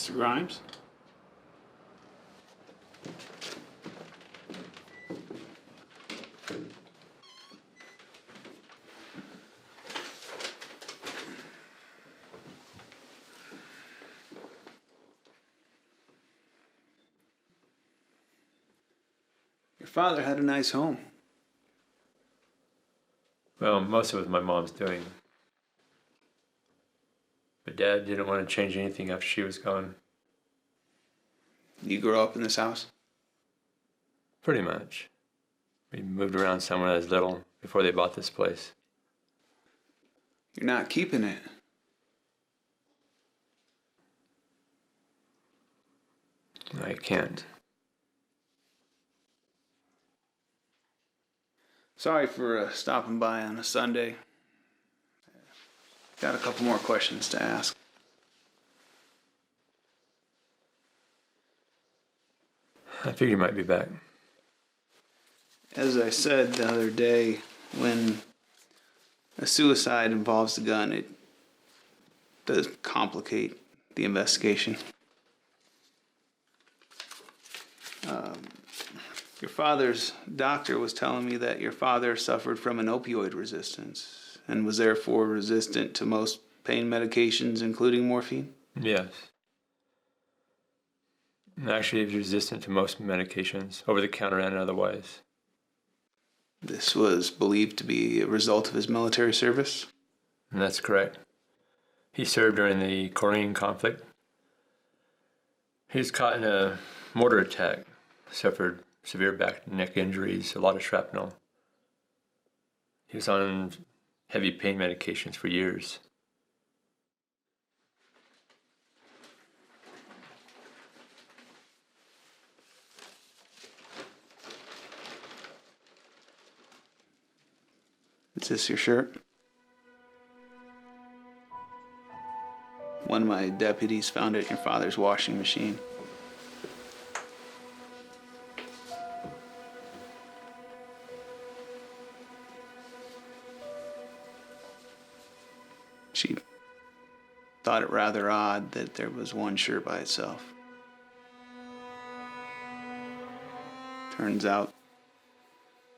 Mr. Grimes? Your father had a nice home. Well, most of it was my mom's doing. But Dad didn't want to change anything after she was gone. You grew up in this house? Pretty much. We moved around some when I was little, before they bought this place. You're not keeping it. I can't. Sorry for stopping by on a Sunday. Got a couple more questions to ask. I figured you might be back. As I said the other day, when a suicide involves a gun, it does complicate the investigation. Your father's doctor was telling me that your father suffered from an opioid resistance and was therefore resistant to most pain medications, including morphine? Yes. Actually, he was resistant to most medications, over-the-counter and otherwise. This was believed to be a result of his military service? And that's correct. He served during the Korean conflict. He was caught in a mortar attack, suffered severe back and neck injuries, a lot of shrapnel. He was on heavy pain medications for years. Is this your shirt? One of my deputies found it in your father's washing machine. She thought it rather odd that there was one shirt by itself. Turns out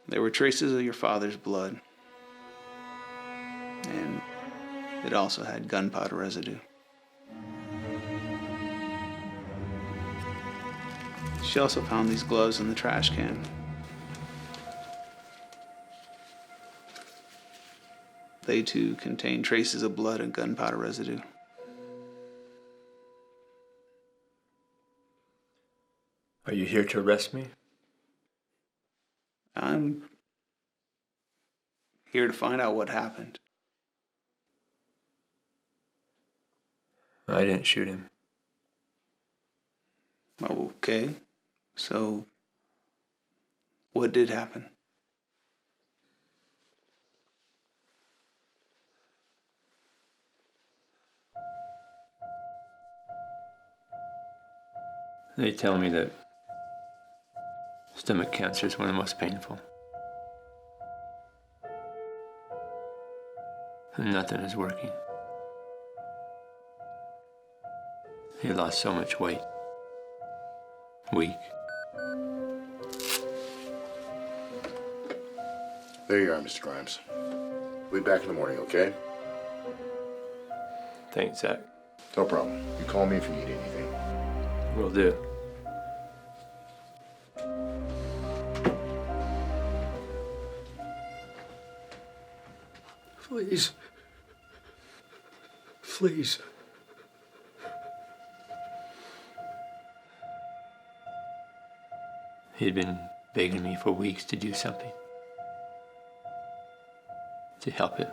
there were traces of your father's blood. And it also had gunpowder residue. She also found these gloves in the trash can. They too contain traces of blood and gunpowder residue. Are you here to arrest me? I'm here to find out what happened. I didn't shoot him. Okay, so what did happen? They tell me that stomach cancer is one of the most painful. And nothing is working. He lost so much weight. Weak. There you are, Mr. Grimes. We'll be back in the morning, okay? Thanks, Zach. No problem. You call me if you need anything. Will do. Please. Please. He'd been begging me for weeks to do something. To help him.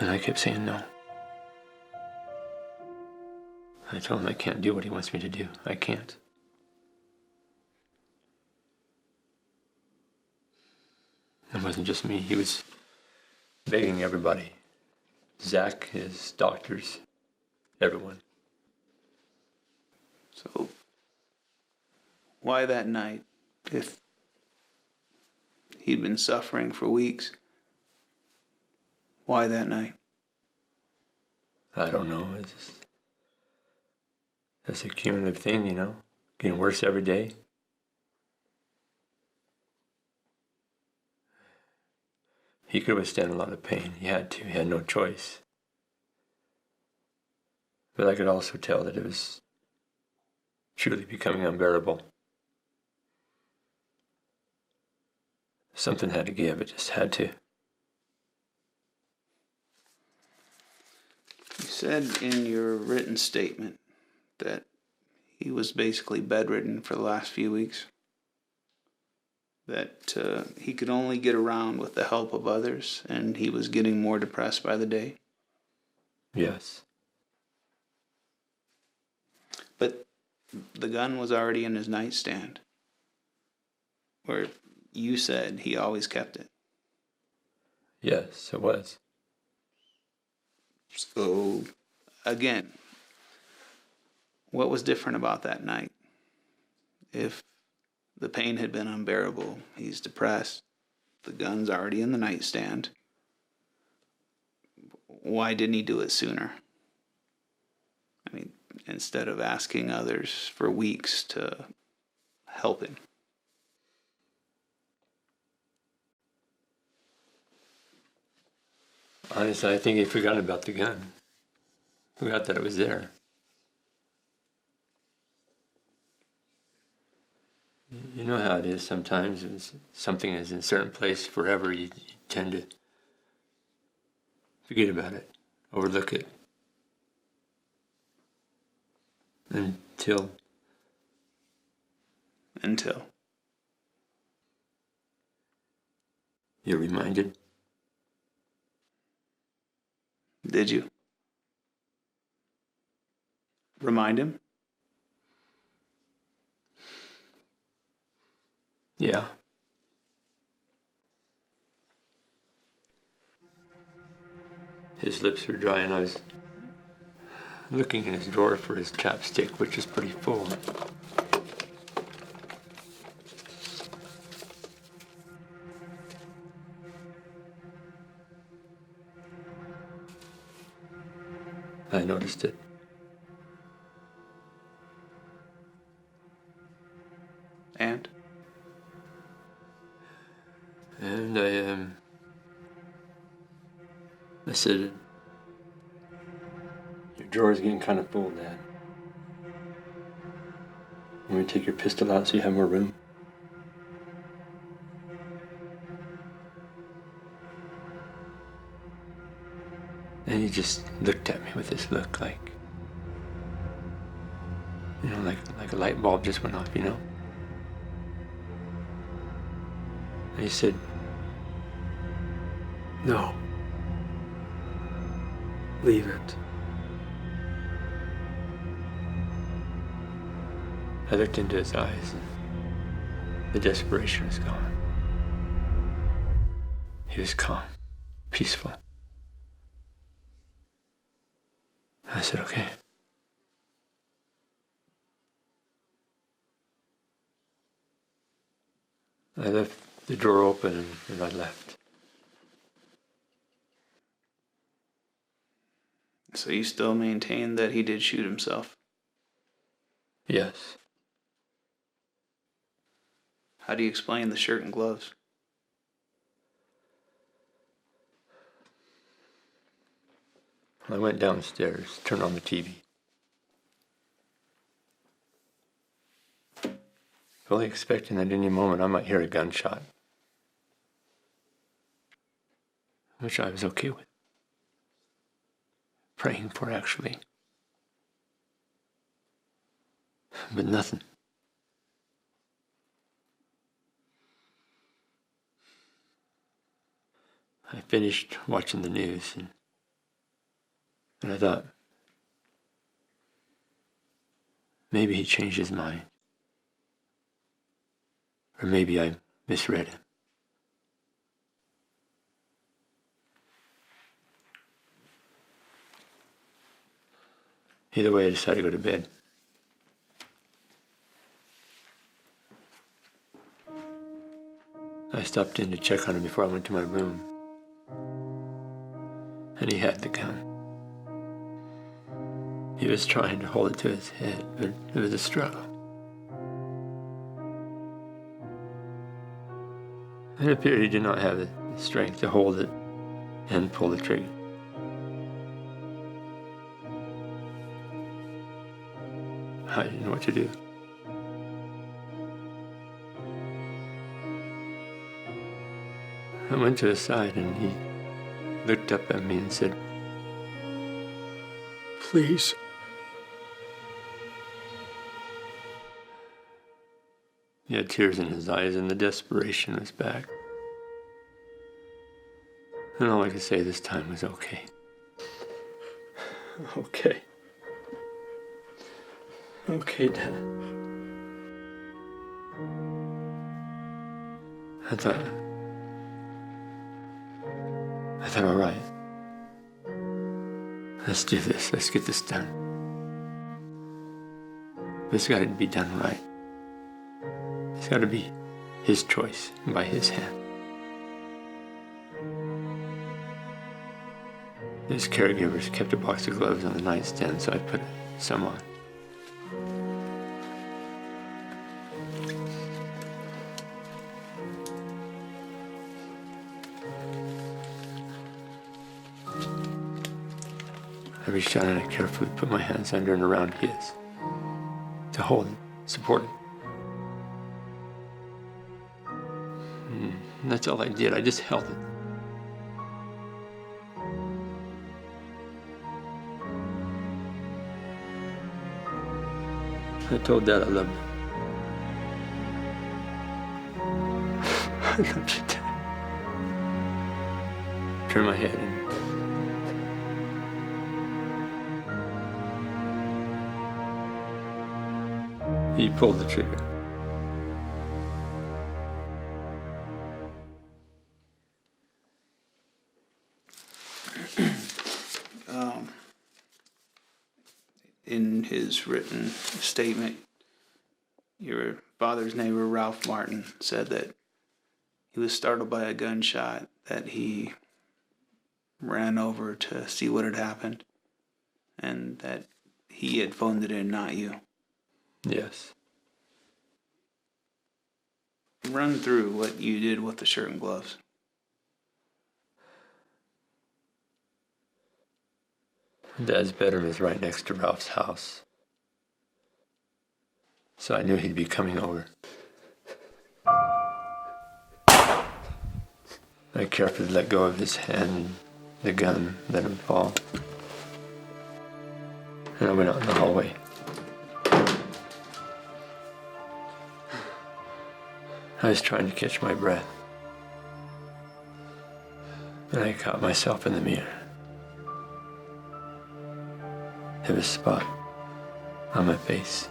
And I kept saying no. I told him I can't do what he wants me to do. I can't. It wasn't just me. He was begging everybody. Zach, his doctors, everyone. So, why that night, if he'd been suffering for weeks? Why that night? I don't know. That's a cumulative thing, getting worse every day. He could withstand a lot of pain. He had to. He had no choice. But I could also tell that it was truly becoming unbearable. Something had to give. It just had to. You said in your written statement that he was basically bedridden for the last few weeks. That he could only get around with the help of others, and he was getting more depressed by the day. Yes. But the gun was already in his nightstand, where you said he always kept it. Yes, it was. So, again, what was different about that night? If the pain had been unbearable, he's depressed, the gun's already in the nightstand, why didn't he do it sooner? I mean, instead of asking others for weeks to help him. Honestly, I think he forgot about the gun. Forgot that it was there. You know how it is sometimes. When something is in a certain place forever, you tend to forget about it, overlook it. Until you're reminded. Did you? Remind him? Yeah. His lips were dry and I was looking in his drawer for his chapstick, which is pretty full. I noticed it. And? And I said, your drawer is getting kind of full, Dad. You want me to take your pistol out so you have more room? And he just looked at me with this look like a light bulb just went off, And he said, No. Leave it. I looked into his eyes and the desperation was gone. He was calm, peaceful. I said, okay. I left the drawer open and I left. So you still maintain that he did shoot himself? Yes. How do you explain the shirt and gloves? I went downstairs, turned on the TV. Fully expecting that any moment I might hear a gunshot. Which I was okay with. Praying for, actually. But nothing. I finished watching the news and I thought, maybe he changed his mind. Or maybe I misread him. Either way, I decided to go to bed. I stopped in to check on him before I went to my room. And he had the gun. He was trying to hold it to his head, but it was a struggle. It appeared he did not have the strength to hold it and pull the trigger. I didn't know what to do. I went to his side and he looked up at me and said, "Please." He had tears in his eyes and the desperation was back. And all I could say this time was, "Okay." Okay. Okay, Dad. I thought, all right. Let's do this. Let's get this done. But it's got to be done right. It's got to be his choice and by his hand. His caregivers kept a box of gloves on the nightstand, so I put some on. I reached down and I carefully put my hands under and around his to hold it, support it. And that's all I did. I just held it. I told Dad I loved him. I loved you, Dad. Turned my head and he pulled the trigger. In his written statement, your father's neighbor, Ralph Martin, said that he was startled by a gunshot, that he ran over to see what had happened, and that he had phoned it in, not you. Yes. Run through what you did with the shirt and gloves. Dad's bedroom is right next to Ralph's house. So I knew he'd be coming over. I carefully let go of his hand, the gun, let him fall. And I went out in the hallway. I was trying to catch my breath. And I caught myself in the mirror. There was a spot on my face.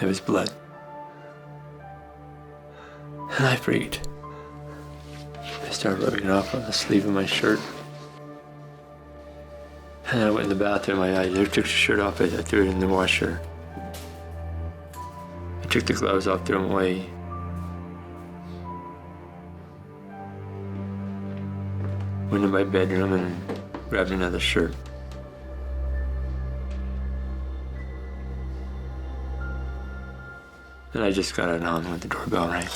It was blood. And I freaked. I started rubbing it off on the sleeve of my shirt. And I went in the bathroom. I took the shirt off. I threw it in the washer. I took the gloves off, threw them away. Went in my bedroom and grabbed another shirt. And I just got it on when the doorbell rang.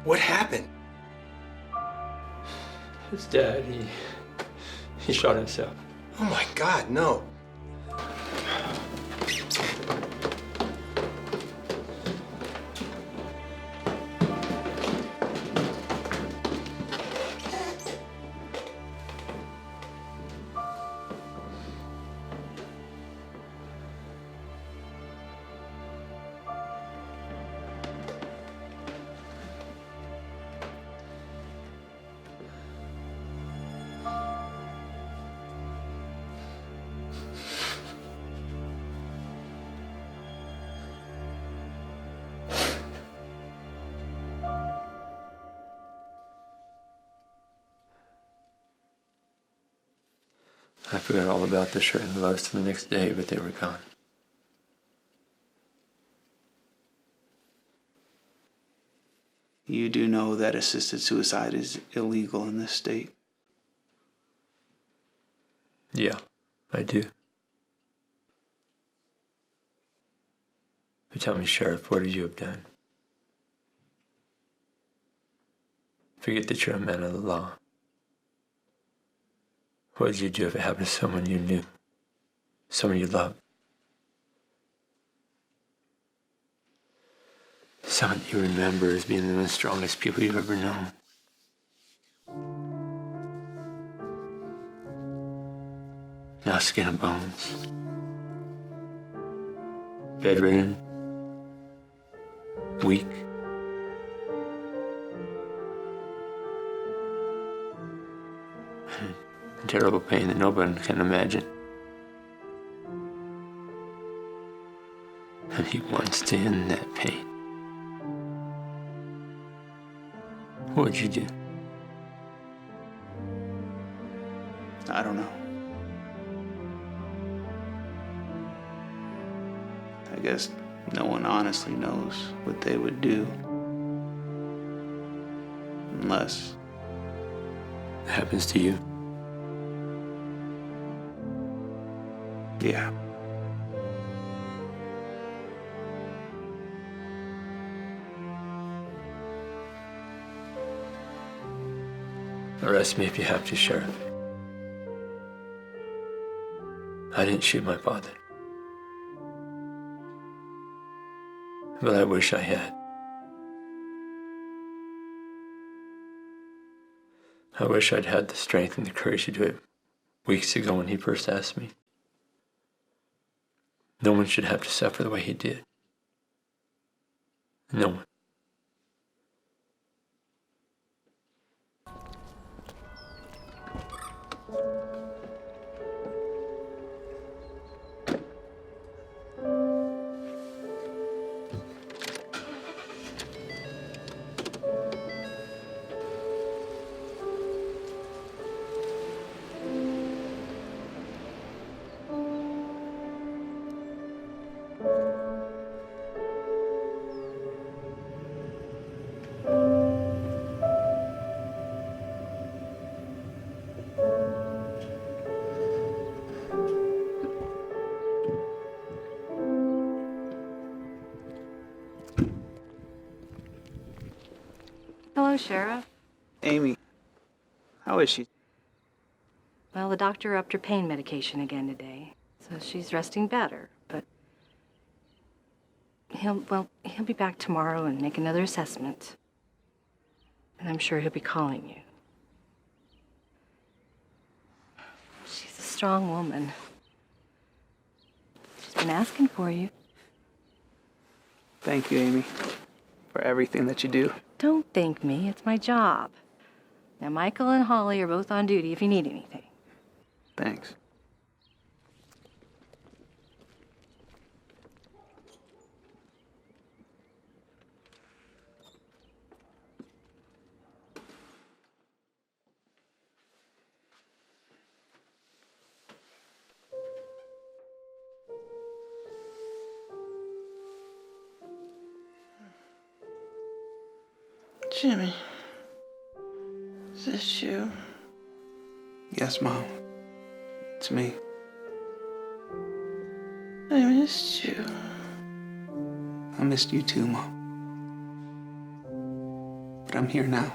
What happened? His dad, he shot himself. Oh my God, no. I forgot all about the shirt and gloves till the next day, but they were gone. You do know that assisted suicide is illegal in this state? Yeah, I do. But tell me, Sheriff, what would you have done? Forget that you're a man of the law. What would you do if it happened to someone you knew? Someone you loved? Someone you remember as being one of the strongest people you've ever known? Now skin and bones. Bedridden. Weak. Terrible pain that nobody can imagine. And he wants to end that pain. What would you do? I don't know. I guess no one honestly knows what they would do. Unless It happens to you. yeah. Arrest me if you have to, Sheriff. I didn't shoot my father. But I wish I had. I wish I'd had the strength and the courage to do it weeks ago when he first asked me. No one should have to suffer the way he did. No one. Hello, Sheriff. Amy, how is she? Well, the doctor upped her pain medication again today, so she's resting better, but he'll be back tomorrow and make another assessment. And I'm sure he'll be calling you. She's a strong woman. She's been asking for you. Thank you, Amy, for everything that you do. Don't thank me, it's my job. Now, Michael and Holly are both on duty if you need anything. Thanks. Jimmy, is this you? Yes, Mom. It's me. I missed you. I missed you too, Mom. But I'm here now.